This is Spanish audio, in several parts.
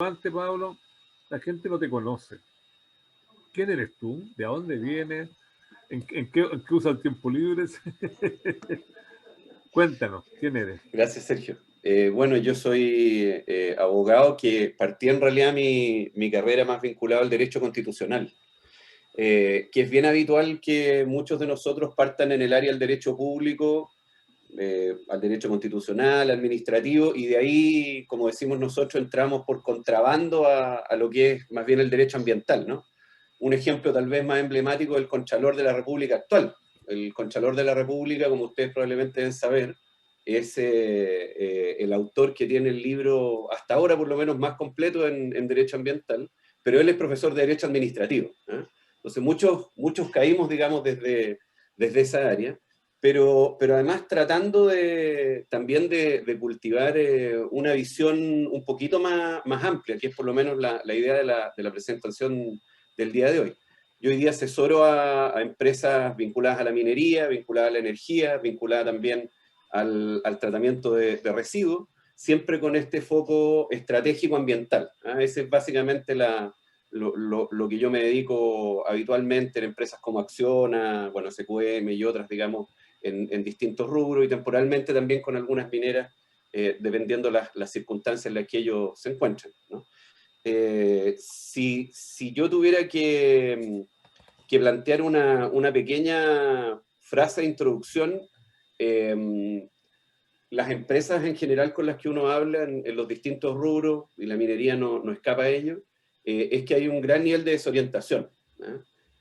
Antes, Pablo, la gente no te conoce. ¿Quién eres tú? ¿De dónde vienes? ¿En qué usas el tiempo libre? Cuéntanos, ¿quién eres? Gracias, Sergio. Bueno, yo soy abogado que partí en realidad mi carrera más vinculada al derecho constitucional, que es bien habitual que muchos de nosotros partan en el área del derecho público, al derecho constitucional, administrativo, y de ahí, como decimos nosotros, entramos por contrabando a lo que es más bien el derecho ambiental, ¿no? Un ejemplo tal vez más emblemático del Contralor de la República actual. El Contralor de la República, como ustedes probablemente deben saber, es el autor que tiene el libro, hasta ahora por lo menos, más completo en derecho ambiental, pero él es profesor de derecho administrativo, ¿eh? Entonces muchos caímos, digamos, desde esa área, pero además tratando también de cultivar una visión un poquito más amplia, que es por lo menos la idea de la presentación del día de hoy. Yo hoy día asesoro a empresas vinculadas a la minería, vinculadas a la energía, vinculadas también al tratamiento de residuos, siempre con este foco estratégico ambiental, ¿eh? Ese es básicamente lo que yo me dedico habitualmente en empresas como Acciona, bueno, SQM y otras, digamos, en distintos rubros, y temporalmente también con algunas mineras, dependiendo las circunstancias en las que ellos se encuentran, ¿no? Si yo tuviera que plantear una pequeña frase de introducción, eh, las empresas en general con las que uno habla en los distintos rubros, y la minería no escapa a ello, es que hay un gran nivel de desorientación, ¿eh?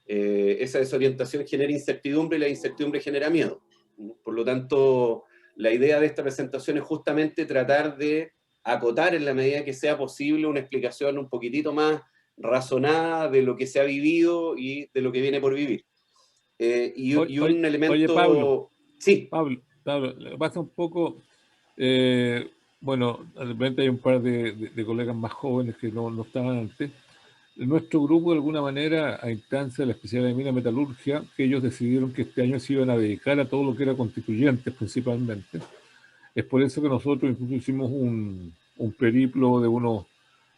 Esa desorientación genera incertidumbre y la incertidumbre genera miedo. Por lo tanto, la idea de esta presentación es justamente tratar de acotar en la medida que sea posible una explicación un poquitito más razonada de lo que se ha vivido y de lo que viene por vivir. Y Oye, un oye, Pablo, elemento, sí, Pablo, le pasa un poco, eh, bueno, de repente hay un par de colegas más jóvenes que no estaban antes. Nuestro grupo, de alguna manera, a instancia de la especialidad de mina metalurgia, que ellos decidieron que este año se iban a dedicar a todo lo que era constituyentes principalmente. Es por eso que nosotros incluso hicimos un periplo de unos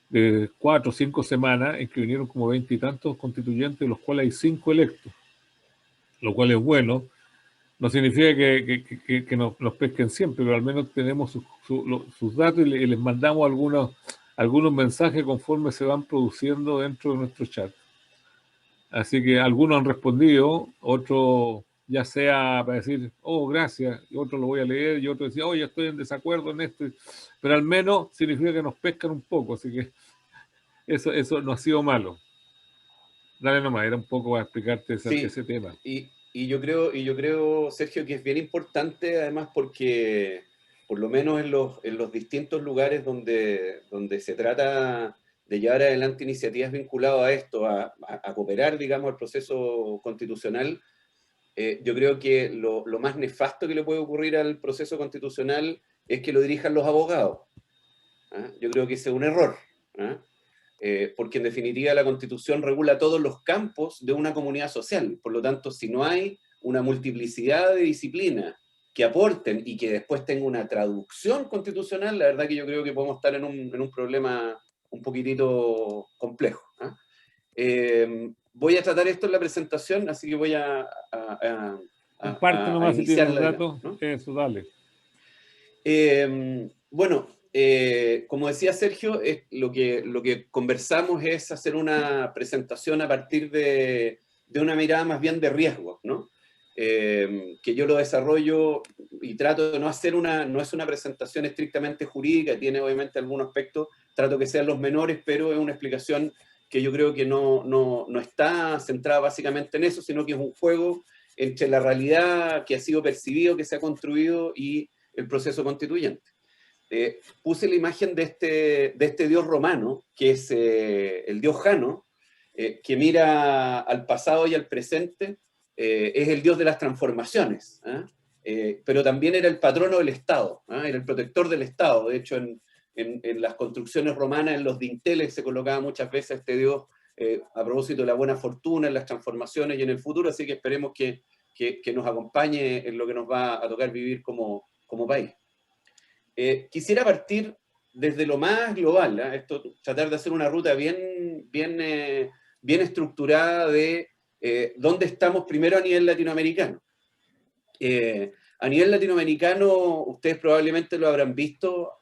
de 4 o 5 semanas en que vinieron como 20 y tantos constituyentes, de los cuales hay 5 electos, lo cual es bueno. No significa que nos pesquen siempre, pero al menos tenemos sus datos y les mandamos algunos mensajes conforme se van produciendo dentro de nuestro chat. Así que algunos han respondido, otros ya sea para decir, oh, gracias, y otro lo voy a leer, y otro decía, oh, ya estoy en desacuerdo en esto, pero al menos significa que nos pescan un poco, así que eso no ha sido malo. Dale nomás, era un poco para explicarte sí, ese tema. y yo creo, Sergio, que es bien importante, además, porque por lo menos en los distintos lugares donde se trata de llevar adelante iniciativas vinculadas a esto, a cooperar, digamos, al proceso constitucional, yo creo que lo más nefasto que le puede ocurrir al proceso constitucional es que lo dirijan los abogados, ¿ah? Yo creo que ese es un error, ¿ah? Porque en definitiva la Constitución regula todos los campos de una comunidad social. Por lo tanto, si no hay una multiplicidad de disciplinas que aporten y que después tenga una traducción constitucional, la verdad que yo creo que podemos estar en un problema un poquitito complejo, ¿ah? Voy a tratar esto en la presentación, así que voy Comparte a nomás si tienes los iniciarla, digamos, datos, ¿no? eso, dale. Bueno, como decía Sergio, lo que conversamos es hacer una presentación a partir de una mirada más bien de riesgo, ¿no? Que yo lo desarrollo y trato de no hacer no es una presentación estrictamente jurídica, tiene obviamente algunos aspectos, trato que sean los menores, pero es una explicación que yo creo que no está centrada básicamente en eso, sino que es un juego entre la realidad que ha sido percibido, que se ha construido, y el proceso constituyente. Puse la imagen de este dios romano, que es el dios Jano, que mira al pasado y al presente, es el dios de las transformaciones, ¿eh? Pero también era el patrono del Estado, ¿eh? Era el protector del Estado. De hecho, en las construcciones romanas, en los dinteles, se colocaba muchas veces este dios a propósito de la buena fortuna, en las transformaciones y en el futuro, así que esperemos que nos acompañe en lo que nos va a tocar vivir como país. Quisiera partir desde lo más global, ¿eh? Esto, tratar de hacer una ruta bien estructurada de dónde estamos primero a nivel latinoamericano. A nivel latinoamericano, ustedes probablemente lo habrán visto,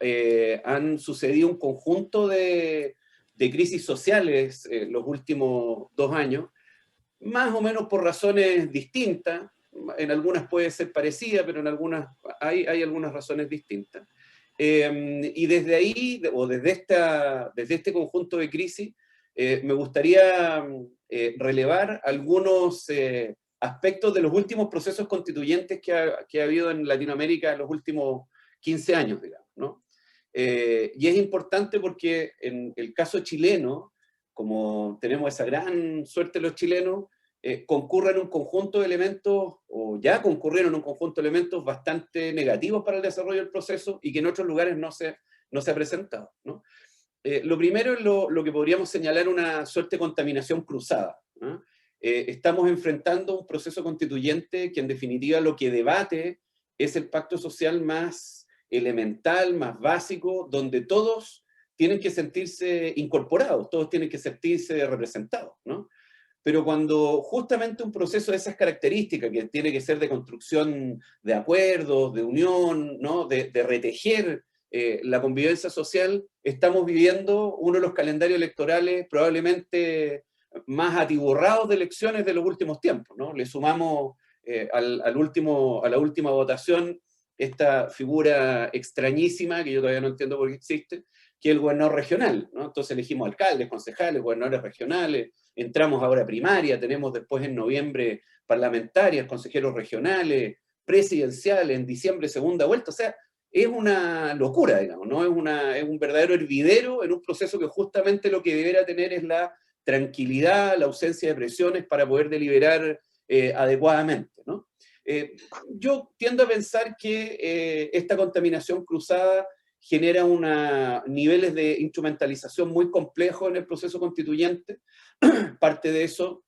han sucedido un conjunto de crisis sociales los últimos 2 años, más o menos por razones distintas. En algunas puede ser parecida, pero en algunas hay algunas razones distintas. Y desde ahí, o desde este conjunto de crisis, me gustaría relevar algunos aspectos de los últimos procesos constituyentes que ha habido en Latinoamérica en los últimos 15 años, digamos, ¿no? Y es importante porque en el caso chileno, como tenemos esa gran suerte los chilenos, concurren un conjunto de elementos, o ya concurrieron un conjunto de elementos bastante negativos para el desarrollo del proceso y que en otros lugares no se ha presentado, ¿no? Lo primero es lo que podríamos señalar una suerte de contaminación cruzada, ¿no? Estamos enfrentando un proceso constituyente que en definitiva lo que debate es el pacto social más elemental, más básico, donde todos tienen que sentirse incorporados, todos tienen que sentirse representados, ¿no? Pero cuando justamente un proceso de esas características, que tiene que ser de construcción de acuerdos, de unión, ¿no? de retejer la convivencia social, estamos viviendo uno de los calendarios electorales probablemente más atiborrados de elecciones de los últimos tiempos, ¿no? Le sumamos a la última votación esta figura extrañísima, que yo todavía no entiendo por qué existe, que es el gobernador regional, ¿no? Entonces elegimos alcaldes, concejales, gobernadores regionales, entramos ahora a primaria, tenemos después en noviembre parlamentarias, consejeros regionales, presidenciales, en diciembre segunda vuelta, o sea, es una locura, digamos, ¿no? Es un verdadero hervidero en un proceso que justamente lo que deberá tener es la tranquilidad, la ausencia de presiones para poder deliberar adecuadamente, ¿no? Yo tiendo a pensar que esta contaminación cruzada genera niveles de instrumentalización muy complejos en el proceso constituyente. Parte de eso,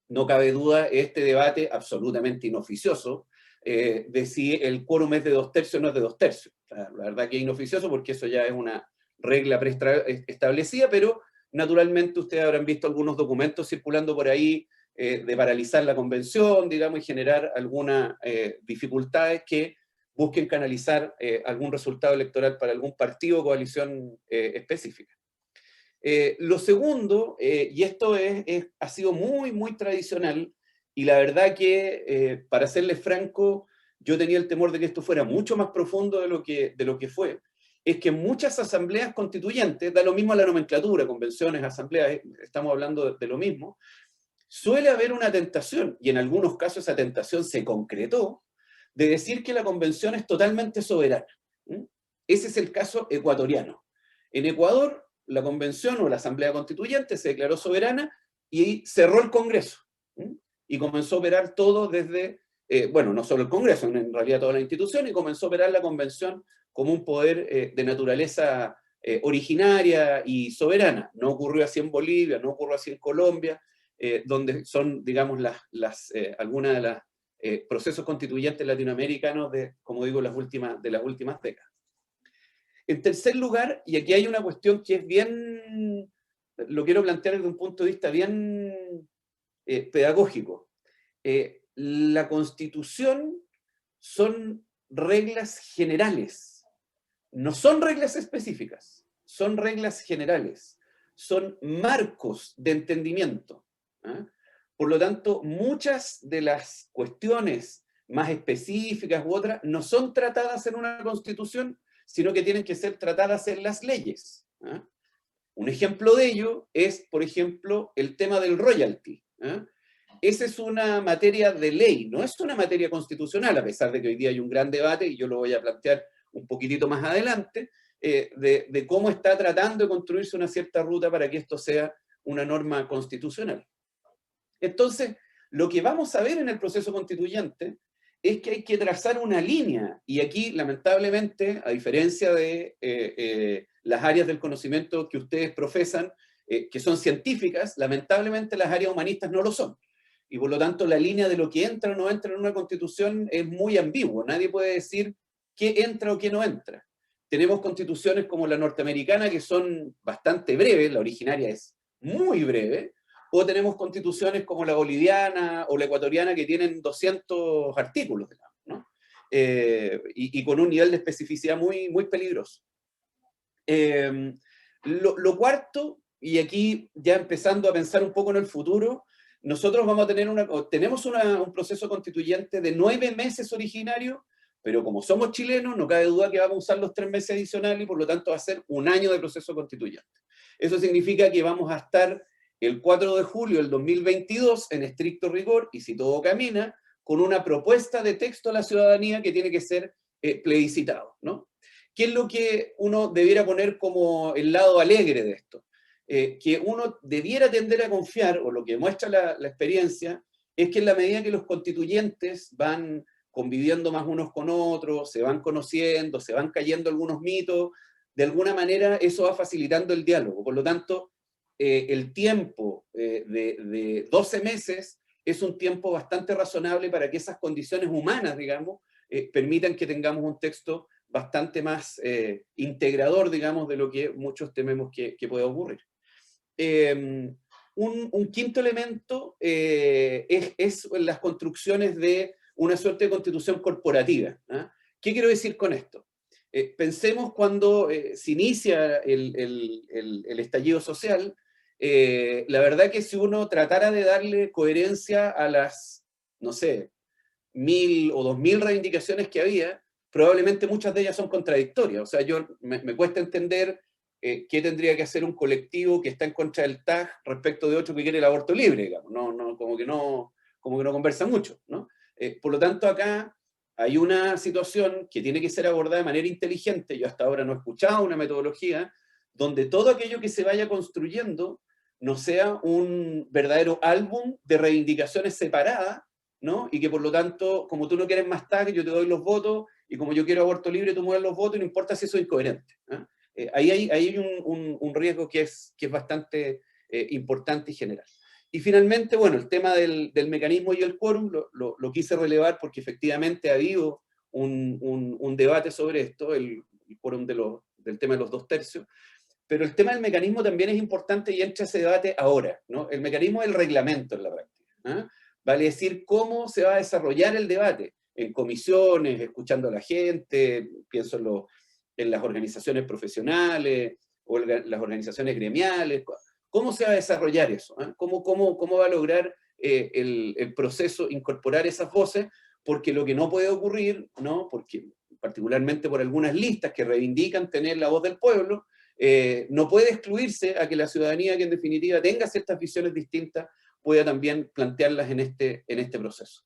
no cabe duda, este debate absolutamente inoficioso de si el quórum es de 2/3 o no es de 2/3. La verdad que es inoficioso porque eso ya es una regla preestablecida, pero naturalmente ustedes habrán visto algunos documentos circulando por ahí de paralizar la convención, digamos, y generar algunas dificultades que busquen canalizar algún resultado electoral para algún partido o coalición específica. Lo segundo, y esto ha sido muy, muy tradicional, y la verdad que, para serles franco, yo tenía el temor de que esto fuera mucho más profundo de lo que fue, es que muchas asambleas constituyentes, da lo mismo a la nomenclatura, convenciones, asambleas, estamos hablando de lo mismo, suele haber una tentación, y en algunos casos esa tentación se concretó, de decir que la convención es totalmente soberana. Ese es el caso ecuatoriano. En Ecuador, la convención o la asamblea constituyente se declaró soberana y cerró el Congreso. Y comenzó a operar todo desde, bueno, no solo el Congreso, en realidad toda la institución, y comenzó a operar la convención como un poder de naturaleza originaria y soberana. No ocurrió así en Bolivia, no ocurrió así en Colombia, donde son, digamos, algunas de las procesos constituyentes latinoamericanos como digo, de las últimas décadas. En tercer lugar, y aquí hay una cuestión que es bien, lo quiero plantear desde un punto de vista bien pedagógico. La Constitución son reglas generales, no son reglas específicas, son reglas generales, son marcos de entendimiento. Por lo tanto, muchas de las cuestiones más específicas u otras no son tratadas en una Constitución, sino que tienen que ser tratadas en las leyes. Un ejemplo de ello es, por ejemplo, el tema del royalty. Esa es una materia de ley, no es una materia constitucional, a pesar de que hoy día hay un gran debate, y yo lo voy a plantear un poquitito más adelante, de cómo está tratando de construirse una cierta ruta para que esto sea una norma constitucional. Entonces, lo que vamos a ver en el proceso constituyente es que hay que trazar una línea, y aquí, lamentablemente, a diferencia de las áreas del conocimiento que ustedes profesan, que son científicas, lamentablemente las áreas humanistas no lo son. Y por lo tanto, la línea de lo que entra o no entra en una constitución es muy ambigua. Nadie puede decir qué entra o qué no entra. tenemos constituciones como la norteamericana que son bastante breves, la originaria es muy breve, o tenemos constituciones como la boliviana o la ecuatoriana que tienen 200 artículos, digamos, ¿no? Y con un nivel de especificidad muy, muy peligroso. Lo cuarto, y aquí ya empezando a pensar un poco en el futuro, nosotros vamos a tener tenemos un proceso constituyente de 9 meses originario, pero como somos chilenos, no cabe duda que vamos a usar los 3 meses adicionales y por lo tanto va a ser un año de proceso constituyente. Eso significa que vamos a estar el 4 de julio del 2022 en estricto rigor, y si todo camina, con una propuesta de texto a la ciudadanía que tiene que ser plebiscitado, ¿no? ¿Qué es lo que uno debiera poner como el lado alegre de esto? Que uno debiera tender a confiar, o lo que muestra la experiencia, es que en la medida que los constituyentes van conviviendo más unos con otros, se van conociendo, se van cayendo algunos mitos, de alguna manera eso va facilitando el diálogo. Por lo tanto, el tiempo de 12 meses es un tiempo bastante razonable para que esas condiciones humanas, digamos, permitan que tengamos un texto bastante más integrador, digamos, de lo que muchos tememos que pueda ocurrir. Un quinto elemento es las construcciones de una suerte de constitución corporativa. ¿Ah? ¿Qué quiero decir con esto? Pensemos cuando se inicia el estallido social, la verdad que si uno tratara de darle coherencia a las, no sé, 1000 o 2000 reivindicaciones que había, probablemente muchas de ellas son contradictorias. O sea, me cuesta entender qué tendría que hacer un colectivo que está en contra del TAG respecto de otro que quiere el aborto libre, digamos. Como que no conversa mucho, ¿no? Por lo tanto, acá hay una situación que tiene que ser abordada de manera inteligente. Yo hasta ahora no he escuchado una metodología donde todo aquello que se vaya construyendo no sea un verdadero álbum de reivindicaciones separadas, ¿no? Y que por lo tanto, como tú no quieres más TAG, yo te doy los votos, y como yo quiero aborto libre, tú me das los votos, y no importa si eso es incoherente. Ahí hay un riesgo que es bastante importante y general. Y finalmente, bueno, el tema del mecanismo y el quórum lo quise relevar porque efectivamente ha habido un debate sobre esto, el quórum del tema de los 2/3, pero el tema del mecanismo también es importante y entra ese debate ahora, ¿no? El mecanismo es el reglamento en la práctica, ¿eh? Vale decir cómo se va a desarrollar el debate, en comisiones, escuchando a la gente, pienso en las organizaciones profesionales o en las organizaciones gremiales. ¿Cómo se va a desarrollar eso? ¿Eh? ¿Cómo va a lograr el proceso incorporar esas voces? Porque lo que no puede ocurrir, ¿no? Porque particularmente por algunas listas que reivindican tener la voz del pueblo, no puede excluirse a que la ciudadanía, que en definitiva tenga ciertas visiones distintas, pueda también plantearlas en este proceso.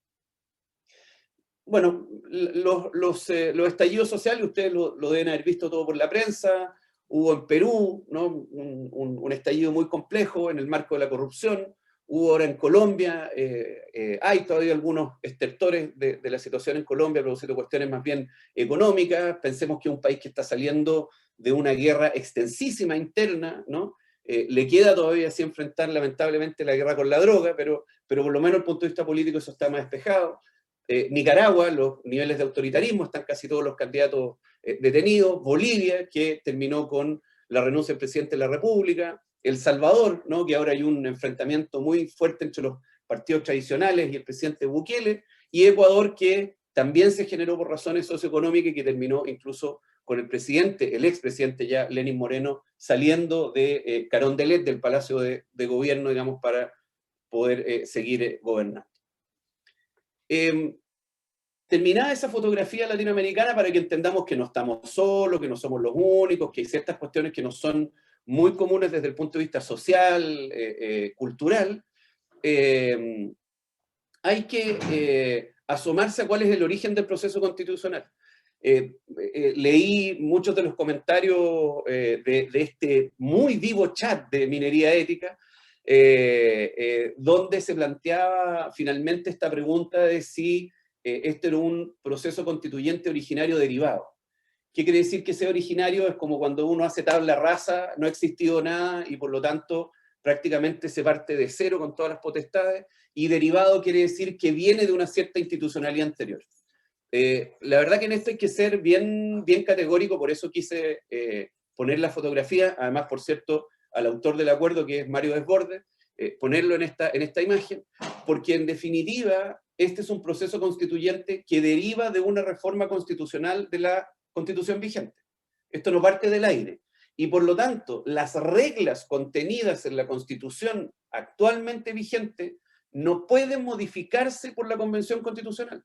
Bueno, los estallidos sociales, ustedes lo deben haber visto todo por la prensa. Hubo en Perú, ¿no? un estallido muy complejo en el marco de la corrupción. Hubo ahora en Colombia, hay todavía algunos estertores de la situación en Colombia, produciendo cuestiones más bien económicas. Pensemos que es un país que está saliendo de una guerra extensísima interna, ¿no? Le queda todavía así enfrentar lamentablemente la guerra con la droga, pero por lo menos desde el punto de vista político eso está más despejado. Nicaragua, los niveles de autoritarismo, están casi todos los candidatos detenidos. Bolivia, que terminó con la renuncia del presidente de la República. El Salvador, ¿no? Que ahora hay un enfrentamiento muy fuerte entre los partidos tradicionales y el presidente Bukele. Y Ecuador, que también se generó por razones socioeconómicas y que terminó incluso con el presidente, el expresidente ya, Lenín Moreno, saliendo de Carondelet, del Palacio de Gobierno, digamos, para poder seguir gobernando. Terminada esa fotografía latinoamericana para que entendamos que no estamos solos, que no somos los únicos, que hay ciertas cuestiones que no son muy comunes desde el punto de vista social, cultural, hay que asomarse a cuál es el origen del proceso constitucional. Leí muchos de los comentarios de este muy vivo chat de Minería Ética, donde se planteaba finalmente esta pregunta de si este era un proceso constituyente originario derivado. ¿Qué quiere decir que sea originario? Es como cuando uno hace tabla rasa, no ha existido nada y por lo tanto prácticamente se parte de cero con todas las potestades, y derivado quiere decir que viene de una cierta institucionalidad anterior. La verdad que en esto hay que ser bien, bien categórico, por eso quise poner la fotografía, además, por cierto, al autor del acuerdo, que es Mario Desbordes, ponerlo en esta imagen, porque en definitiva, este es un proceso constituyente que deriva de una reforma constitucional de la Constitución vigente. Esto no parte del aire. Y por lo tanto, las reglas contenidas en la Constitución actualmente vigente no pueden modificarse por la Convención Constitucional.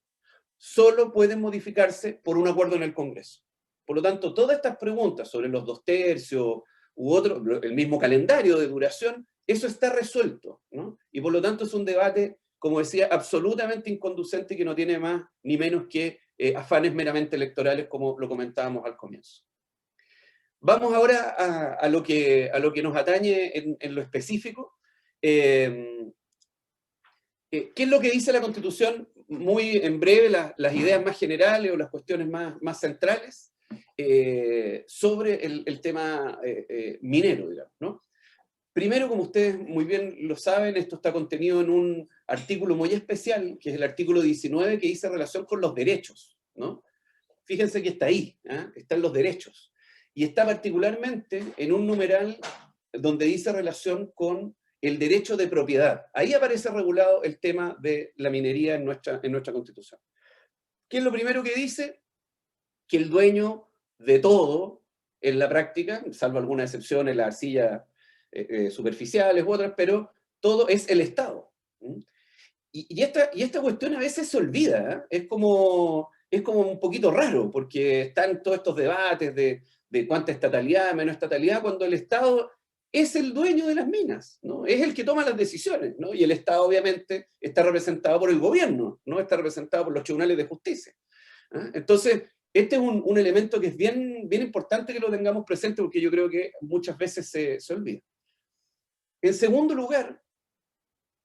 Solo pueden modificarse por un acuerdo en el Congreso. Por lo tanto, todas estas preguntas sobre los 2/3 u otro, el mismo calendario de duración, eso está resuelto, ¿no? Y por lo tanto es un debate, como decía, absolutamente inconducente, que no tiene más ni menos que afanes meramente electorales, como lo comentábamos al comienzo. Vamos ahora a lo que nos atañe en lo específico. ¿Qué es lo que dice la Constitución? Muy en breve, las ideas más generales o las cuestiones más centrales sobre el tema minero, digamos, ¿no? Primero, como ustedes muy bien lo saben, esto está contenido en un artículo muy especial, que es el artículo 19, que dice relación con los derechos, ¿no? Fíjense que está ahí, ¿eh? Están los derechos. Y está particularmente en un numeral donde dice relación con el derecho de propiedad. Ahí aparece regulado el tema de la minería en nuestra Constitución. ¿Qué es lo primero que dice? Que el dueño de todo, en la práctica, salvo algunas excepciones, las arcillas superficiales u otras, pero todo es el Estado. Y esta cuestión a veces se olvida, ¿eh? Es como un poquito raro, porque están todos estos debates de cuánta estatalidad, menos estatalidad, cuando el Estado es el dueño de las minas, ¿no? Es el que toma las decisiones, ¿no? Y el Estado obviamente está representado por el gobierno, no está representado por los tribunales de justicia, ¿eh? Entonces, este es un elemento que es bien, bien importante que lo tengamos presente, porque yo creo que muchas veces se olvida. En segundo lugar,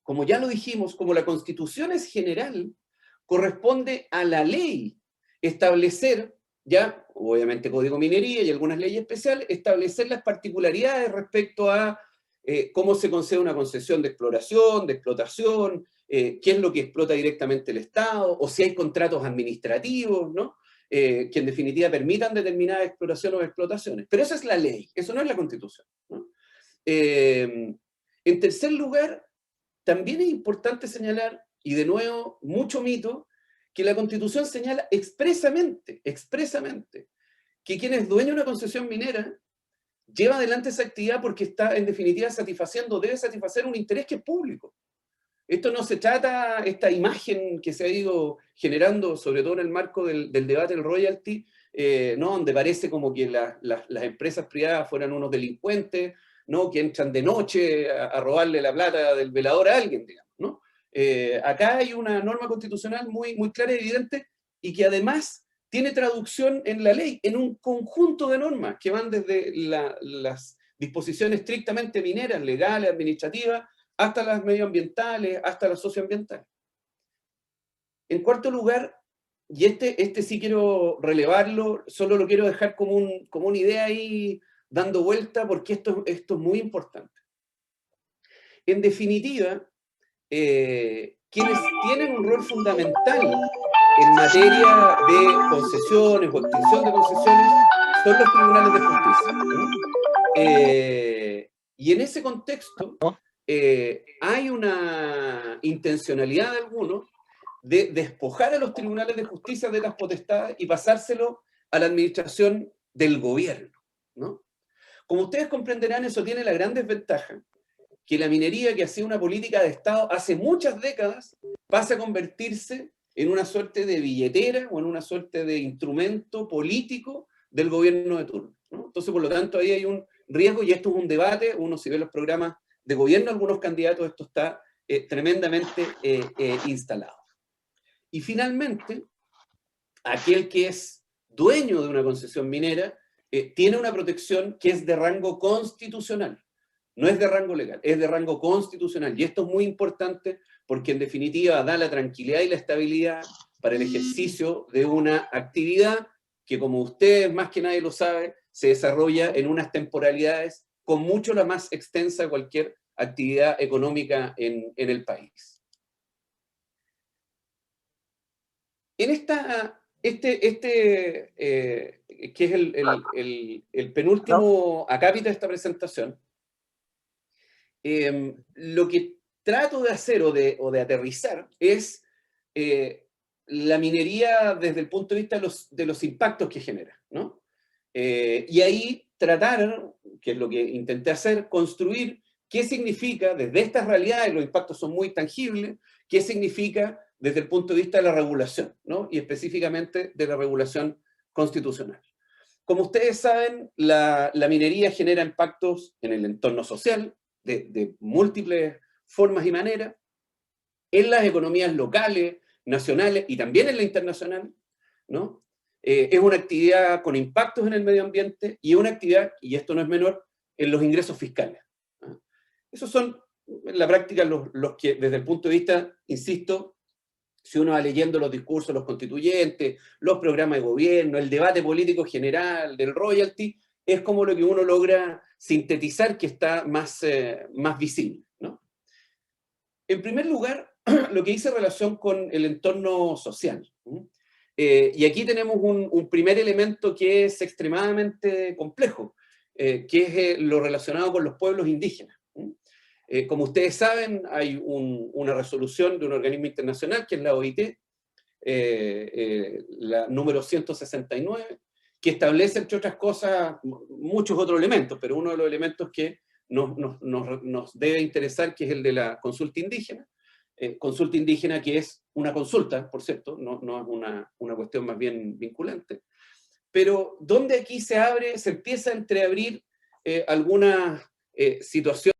como ya lo dijimos, como la Constitución es general, corresponde a la ley establecer, ya, obviamente Código Minería y algunas leyes especiales, establecer las particularidades respecto a cómo se concede una concesión de exploración, de explotación, qué es lo que explota directamente el Estado, o si hay contratos administrativos, ¿no? Que en definitiva permitan determinadas exploraciones o explotaciones. Pero esa es la ley, eso no es la Constitución, ¿no? En tercer lugar, también es importante señalar, y de nuevo, mucho mito, que la Constitución señala expresamente, que quien es dueño de una concesión minera lleva adelante esa actividad porque está, en definitiva, debe satisfacer un interés que es público. Esto no se trata, esta imagen que se ha ido generando, sobre todo en el marco del debate del royalty, ¿no? Donde parece como que las empresas privadas fueran unos delincuentes, ¿no? Que entran de noche a robarle la plata del velador a alguien, digamos, ¿no? Acá hay una norma constitucional muy, muy clara y evidente, y que además tiene traducción en la ley, en un conjunto de normas que van desde las disposiciones estrictamente mineras, legales, administrativas, hasta las medioambientales, hasta las socioambientales. En cuarto lugar, y este sí quiero relevarlo, solo lo quiero dejar como una idea ahí dando vuelta, porque esto es muy importante. En definitiva, quienes tienen un rol fundamental en materia de concesiones o extinción de concesiones son los tribunales de justicia, ¿no? Y en ese contexto hay una intencionalidad de algunos de despojar a los tribunales de justicia de las potestades y pasárselo a la administración del gobierno, ¿no? Como ustedes comprenderán, eso tiene la gran desventaja que la minería, que hacía una política de Estado hace muchas décadas, pasa a convertirse en una suerte de billetera o en una suerte de instrumento político del gobierno de turno, ¿no? Entonces, por lo tanto, ahí hay un riesgo, y esto es un debate. Uno, si ve los programas de gobierno, algunos candidatos, esto está tremendamente instalado. Y finalmente, aquel que es dueño de una concesión minera tiene una protección que es de rango constitucional. No es de rango legal, es de rango constitucional. Y esto es muy importante porque en definitiva da la tranquilidad y la estabilidad para el ejercicio de una actividad que, como usted más que nadie lo sabe, se desarrolla en unas temporalidades con mucho la más extensa de cualquier actividad económica en el país. En esta que es el penúltimo acápite de esta presentación, lo que trato de hacer o de aterrizar es la minería desde el punto de vista de los impactos que genera, ¿no? Y ahí tratar, que es lo que intenté hacer, construir qué significa desde estas realidades, los impactos son muy tangibles, qué significa desde el punto de vista de la regulación, ¿no? Y específicamente de la regulación constitucional. Como ustedes saben, la minería genera impactos en el entorno social de múltiples formas y maneras, en las economías locales, nacionales y también en la internacional, ¿no? Es una actividad con impactos en el medio ambiente y es una actividad, y esto no es menor, en los ingresos fiscales, ¿no? Esos son, en la práctica, los que, desde el punto de vista, insisto, si uno va leyendo los discursos de los constituyentes, los programas de gobierno, el debate político general, del royalty, es como lo que uno logra sintetizar que está más visible, ¿no? En primer lugar, lo que dice relación con el entorno social. Y aquí tenemos un primer elemento que es extremadamente complejo, que es lo relacionado con los pueblos indígenas. Como ustedes saben, hay una resolución de un organismo internacional, que es la OIT, la número 169, que establece, entre otras cosas, muchos otros elementos, pero uno de los elementos que nos debe interesar, que es el de la consulta indígena. Consulta indígena que es una consulta, por cierto, no es una cuestión más bien vinculante, pero donde aquí se empieza a entreabrir algunas situaciones